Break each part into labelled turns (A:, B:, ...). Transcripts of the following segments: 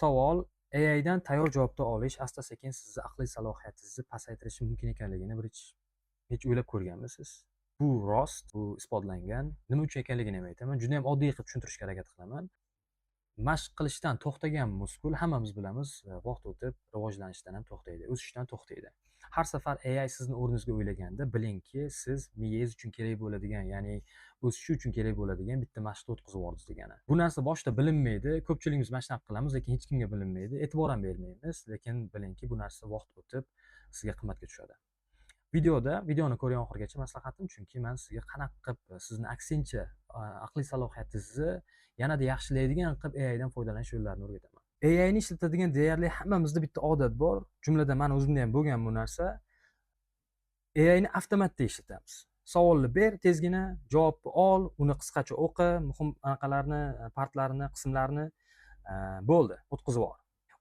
A: savol AIdan tayyor javobni olish asta-sekin sizni aqliy salohiyatingizni pasaytirishi mumkin ekanligini hech o'ylab ko'rganmisiz? Bu rost, bu isbotlangan. Nima uchun ekanligini ham aytaman. Juda ham oddiy qilib tushuntirishga harakat qilaman. Mashq qilishdan to'xtagan muskul hammamiz bilamiz, vaqt o'tib rivojlanishdan ham to'xtaydi, o'sishdan to'xtaydi. Har safar AI sizni o'rningizga o'ylaganda bilingki, siz miyangiz uchun kerak bo'ladigan, ya'ni o'sishi uchun kerak bo'ladigan bitta mashqni o'tkazib yubordingiz degani. Bu narsa boshida bilinmaydi, ko'pchiligimiz mana shunaqa qilamiz, lekin hech kimga bilinmaydi, e'tibor ham bermaymiz, lekin bilingki, bu narsa vaqt o'tib sizga qimmatga tushadi. Videoni ko'ring oxirigacha, maslahatim, chunki men sizga qanaqa qilib sizni aksincha aqliy salohiyatingizni yanada yaxshilaydigan qilib AIdan foydalanish yo'llarini o'rgataman. AIni ishlatadigan deyarli hammamizda bitta odat bor, jumladan meni o'zimda ham bo'lgan bu narsa. AIni avtomatda ishlatamiz. Savolni ber, tezgina javobni ol, uni qisqacha o'qi, muhim anaqalarni, partlarini, qismlarini bo'ldi, o'tkazib yubor.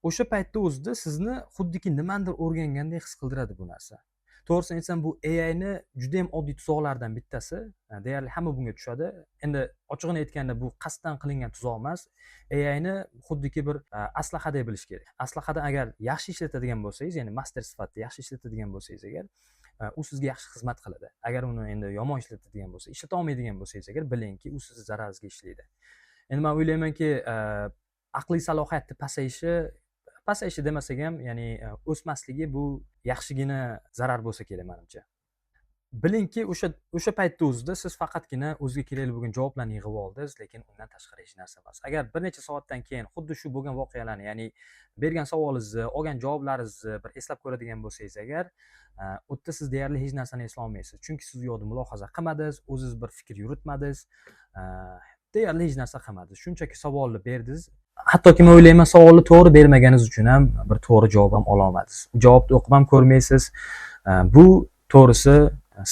A: O'sha paytda o'zida sizni xuddiki nimadir o'rgangandek his qildiradi bu narsa. To'g'risini aytsam, bu AIni juda ham oddiy tuzoqlardan bittasi. Deyarli hamma bunga tushadi. Endi ochig'ini aytganda bu qasddan qilingan tuzoq emas. AIni xuddiki bir aslahadek bilish kerak. Aslahadan agar yaxshi ishlatadigan bo'lsangiz, ya'ni master sifatida yaxshi ishlatadigan bo'lsangiz agar, u sizga yaxshi xizmat qiladi. Agar uni endi yomon ishlatadigan bo'lsa, ishlata olmaydigan bo'lsangiz agar, bilingki, u sizni zararingizga ishlaydi. Endi men o'ylaymanki, aqliy salohiyatni pasayishi demasak ham, ya'ni o'smasligi bu yaxshigina zarar bo'lsa kerak menimcha. Bilingki, o'sha paytda o'zida siz faqatgina o'ziga kerakli bo'lgan javoblarni yig'ib oldingiz, lekin undan tashqari hech narsa emas. Agar bir necha soatdan keyin xuddi shu bo'lgan voqealarni, ya'ni bergan savolingizni, olgan javoblaringizni bir eslab ko'radigan bo'lsangiz agar, u yerda siz deyarli hech narsani eslay olmaysiz. Chunki siz u yoqda mulohaza qilmadingiz, o'zingiz bir fikr yuritmadingiz, deyarli hech narsa qilmadingiz. Shunchaki savolni berdingiz. Hattoki men o'ylayman, savolni to'g'ri bermaganingiz uchun ham bir to'g'ri javob ham ola olmadingiz. Javobni o'qib ham ko'rmaysiz. Bu to'g'risi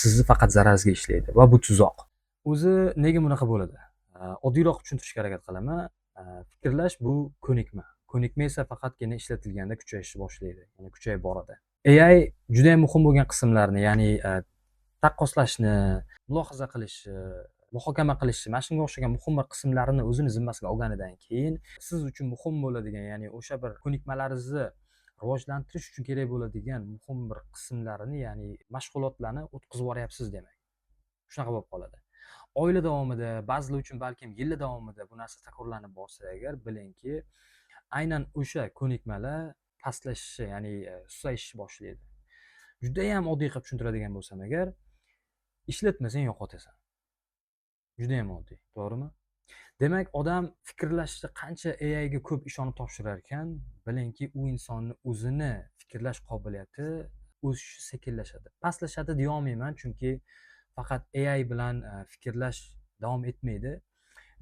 A: sizni faqat zararingizga ishlaydi va bu tuzoq. O'zi nega bunaqa bo'ladi? Oddiyroq tushuntirishga harakat qilaman. Fikrlash bu ko'nikma. Ko'nikma esa faqatgina ishlatilganda kuchayishni boshlaydi, ya'ni kuchayib boradi. AI juda ham muhim bo'lgan qismlarni, ya'ni taqqoslashni, mulohaza qilishni, muhokama qilishni, mana shunga o'xshagan muhim bir qismlarini o'zini zimmasiga olganidan keyin siz uchun muhim bo'ladigan, ya'ni o'sha bir ko'nikmalaringizni rivojlantirish uchun kerak bo'ladigan muhim bir qismlarini, ya'ni mashg'ulotlarni o'tkazib yuboryapsiz demak. Shunaqa bo'lib qoladi. Oylar davomida, ba'zilar uchun balkim yillar davomida bu narsa takrorlanib borsa agar, bilingki, aynan o'sha ko'nikmalar pastlashishi, ya'ni susayishni boshlaydi. Juda ham oddiy qilib tushuntiradigan bo'lsam agar, ishlatmasang yo'qotasan. Juda ham oddiy, to'g'rimi? Demak, odam fikrlashni qancha AIga ko'p ishonib topshirar ekan, bilingki, u insonni o'zini fikrlash qobiliyati o'sishi sekinlashadi. Pastlashadi deya olmayman, chunki faqat AI bilan fikrlash davom etmaydi,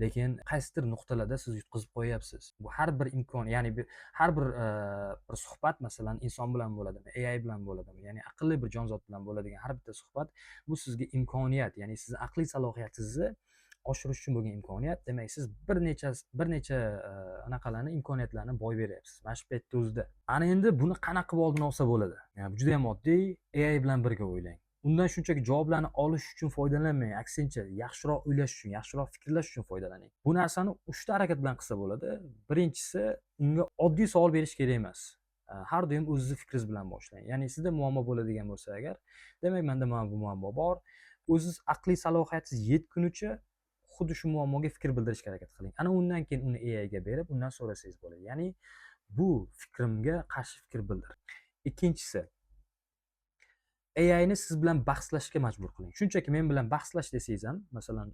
A: lekin qaysidir nuqtalarda siz yutqazib qo'yapsiz. Bu har bir imkon, ya'ni har bir suhbat, masalan, inson bilan bo'ladimi, AI bilan bo'ladimi, ya'ni aqlli bir jonzot bilan bo'ladigan har bitta suhbat bu sizga imkoniyat, ya'ni sizni aqliy salohiyatingizni oshirish uchun bo'lgan imkoniyat. Demak, siz bir necha anaqalarni, imkoniyatlarni boy beryapsiz mana shu paytda o'zida. Ana endi buni qanaqa qilib oldin olsa bo'ladi? Ya'ni juda ham oddiy, AI bilan birga o'ylang. Undan shunchaki javoblarni olish uchun foydalanmang, aksincha yaxshiroq o'ylash uchun, yaxshiroq fikrlash uchun foydalaning. Bu narsani 3 ta harakat bilan qilsa bo'ladi. Birinchisi, unga oddiy savol berish kerak emas. Har doim o'zingizni fikringiz bilan boshlang. Ya'ni sizda muammo bo'ladigan bo'lsa agar, demak, menda mana bu muammo bor. O'zingiz aqliy salohiyatingiz yetgunicha xuddi shu muammoga fikr bildirishga harakat qiling. Ana undan keyin uni AIga berib, undan so'rasangiz bo'ladi. Ya'ni bu fikrimga qarshi fikr bildir. Ikkinchisi, AIni siz bilan bahslashga majbur qiling. Shunchaki men bilan bahslash desangiz ham, masalan,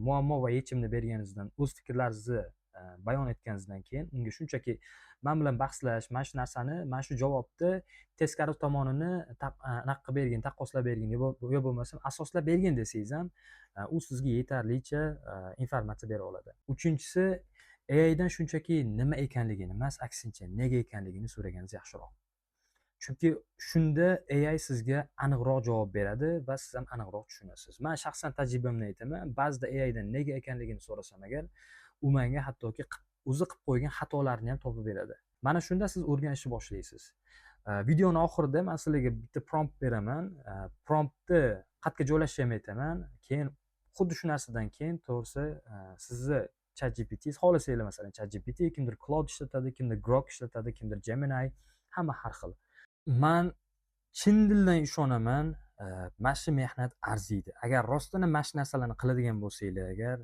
A: muammo va yechimni berganingizdan, o'z fikrlaringizni bayon etganingizdan keyin unga shunchaki men bilan bahslash, mana shu narsani, mana shu javobni teskari tomonini anaqa bergin, taqqoslab bergin yo bo'lmasam asoslab bergin desangiz ham, u sizga yetarlicha informatsiya bera oladi. Uchinchisi, AIdan shunchaki nima ekanligini emas, aksincha nega ekanligini so'raganingiz yaxshiroq. Chunki shunda AI sizga aniqroq javob beradi va siz ham aniqroq tushunasiz. Men shaxsan tajribamdan aytaman, ba'zida AIdan nega ekanligini so'rasam agar, u menga hattoki o'zi qilib qo'ygan xatolarni ham topib beradi. Mana shunda siz o'rganishni boshlaysiz. Videoni oxirida men sizlarga bitta prompt beraman. Promptni qayerga joylashni ham aytaman. Keyin xuddi shu narsadan keyin to'g'risi sizni ChatGPT xohlasanglar masalan ChatGPT, kimdir Claude ishlatadi, kimdir Grok ishlatadi, kimdir Gemini, hamma har xil. Man chin dildan ishonaman, mana shu mehnat arziydi. Agar rostdan mana shu narsalarni qiladigan bo'lsanglar, agar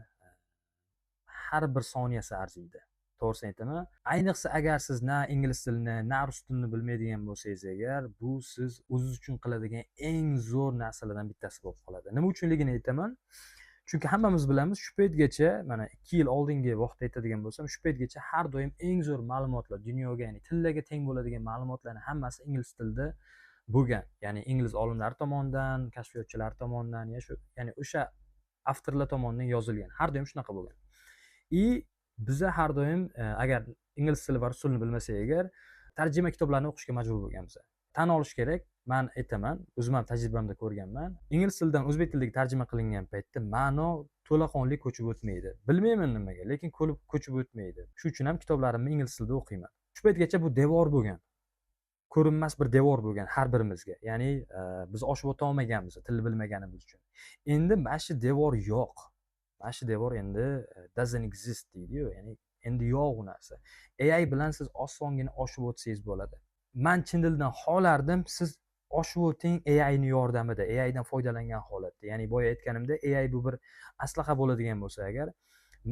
A: har bir soniyasi arziydi. To'g'risini aytaman. Ayniqsa agar siz na ingliz tilini, na rus tilini bilmaydigan bo'lsangiz agar, bu siz o'zingiz uchun qiladigan eng zo'r narsalardan bittasi bo'lib qoladi. Nima uchunligini aytaman? Chunki hammamiz bilamiz, shu paytgacha, mana 2 yil oldingi vaqtda aytadigan bo'lsam, shu paytgacha har doim eng zo'r ma'lumotlar dunyoga, ya'ni tillarga teng bo'ladigan ma'lumotlarning hammasi ingliz tilida bo'lgan. Ya'ni ingliz olimlari tomonidan, kashfiyotchilar tomonidan, ya'ni o'sha avtorlar tomonidan yozilgan. Har doim shunaqa bo'lgan. Biza har doim agar ingliz tili va rus tilini bilmasak agar tarjima kitoblarni o'qishga majbur bo'lganmiz. Tan olish kerak, men aytaman, o'zim ham tajribamda ko'rganman. Ingliz tilidan o'zbek tiliga tarjima qilingan paytda ma'no to'laqonli ko'chib o'tmaydi. Bilmayman nimaga, lekin ko'chib o'tmaydi. Shuning uchun ham kitoblarimni ingliz tilida o'qiyman. Shu paytgacha bu devor bo'lgan. Ko'rinmas bir devor bo'lgan har birimizga. Ya'ni biz oshib o'ta olmaganmiz tilni bilmaganimiz uchun. Endi mana shu devor yo'q. Mana shu devor endi doesn't exist deydi-yu, ya'ni endi yo'q u narsa. AI bilan siz osongina oshib o'tsangiz bo'ladi. Men chin dildan xohlardim siz oshib o'ting AI ning yordamida, AI dan foydalangan holatda. Ya'ni boya aytganimda AI bu bir aslaha bo'ladigan bo'lsa agar,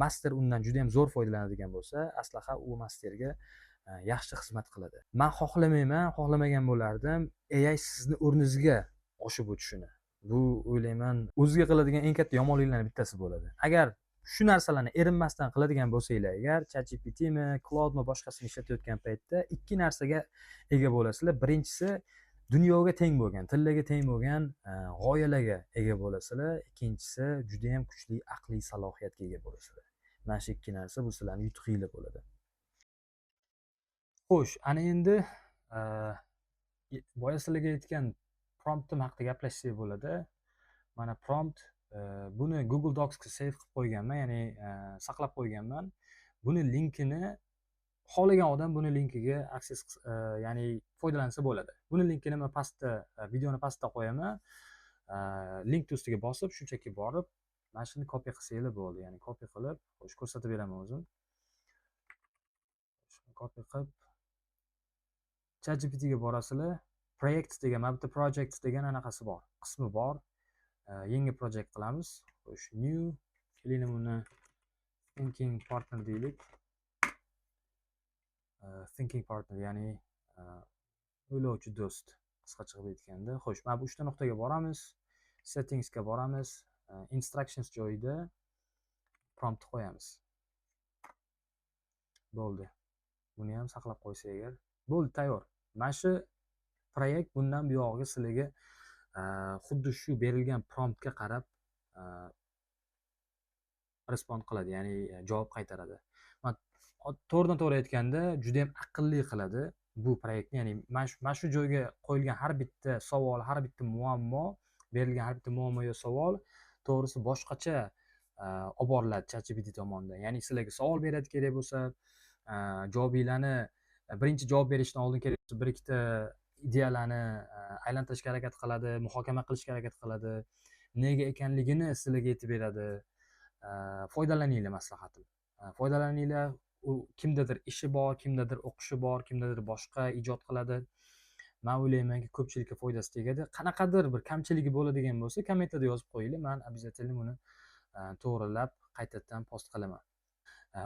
A: master undan juda ham zo'r foydalanadigan bo'lsa, aslaha u masterga yaxshi xizmat qiladi. Men xohlamagan bo'lardim AI sizni o'rningizga oshib o'tishini. Bu o'ylayman o'ziga qiladigan eng katta yomonliklarning bittasi bo'ladi. Agar shu narsalarni erinmasdan qiladigan bo'lsanglar, agar ChatGPTmi, Claude'mi boshqasini ishlatayotgan paytda ikki narsaga ega bo'lasizlar. Birinchisi dunyoga teng bo'lgan, tillarga teng bo'lgan g'oyalarga ega bo'lasizlar. Ikkinchisi juda ham kuchli aqliy salohiyatga ega bo'lasizlar. Mana shu ikki narsa bu sizlarning yutuqinglar bo'ladi. Xo'sh, ana endi boya sizlarga aytgan promptim haqida gaplashsak bo'ladi. Mana prompt buni Google Docsga save qilib qo'yganman, ya'ni saqlab qo'yganman. Buni linkini xohlagan odam buni linkiga aksess ya'ni foydalansa bo'ladi. Buni linkini men pastda videoni pastda qo'yaman. Link ustiga bosib shunchaki borib mana shuni copy qilsanglar bo'ldi. Ya'ni copy qilib, xo'sh ko'rsatib beraman o'zim. Shuni copy qilib ChatGPT ga borasizlar. Projects degan, mana bitta projects degan anaqasi bor, qismi bor. Yangi project qilamiz. Xo'sh, new keling uni thinking partner deylik. Thinking partner ya'ni o'ylovchi do'st qisqacha qilib aytganda. Xo'sh, mana bu 3 ta nuqtaga boramiz. Settings ga boramiz. Instructions joyida prompt qo'yamiz. Bo'ldi. Buni ham saqlab qo'ysak agar, bo'ldi, tayyor. Mana shu proyekt bundan buyog'iga sizlarga xuddi shu berilgan promptga qarab respond qiladi, ya'ni javob qaytaradi. To'g'ridan to'g'ri aytganda juda ham aqlli qiladi bu proyektni. Ya'ni mana shu joyga qo'yilgan har bitta savol, har bitta muammo, berilgan har bitta muammo yo savol to'g'risi boshqacha olib boriladi ChatGPT tomonidan. Ya'ni sizlarga savol beradi kerak bo'lsa, javobinglarni birinchi javob berishdan oldin kerak bo'lsa bir ikkita ideyalarni aylantirishga harakat qiladi, muhokama qilishga harakat qiladi, nega ekanligini sizlarga aytib beradi. Foydalaninglar maslahatim. Foydalaninglar. U kimdadir ishi bor, kimdadir o'qishi bor, kimdadir boshqa ijod qiladi. Men o'ylaymanki ko'pchilikka foydasi tegadi. Qanaqadir bir kamchiligi bo'ladigan bo'lsa, kommentlarda yozib qo'yinglar. Men обязательно buni to'g'rilab qaytadan post qilaman.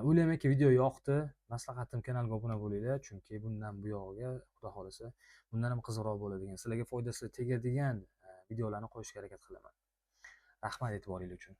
A: O'ylaymanki video yoqdi. Maslahatim kanalga obuna bo'linglar, chunki bundan buyog'iga xudo xolasa bundan ham qiziqroq bo'ladigan, sizlarga foydasi tegadigan videolarni qo'yishga harakat qilaman. Rahmat e'tiboringiz uchun.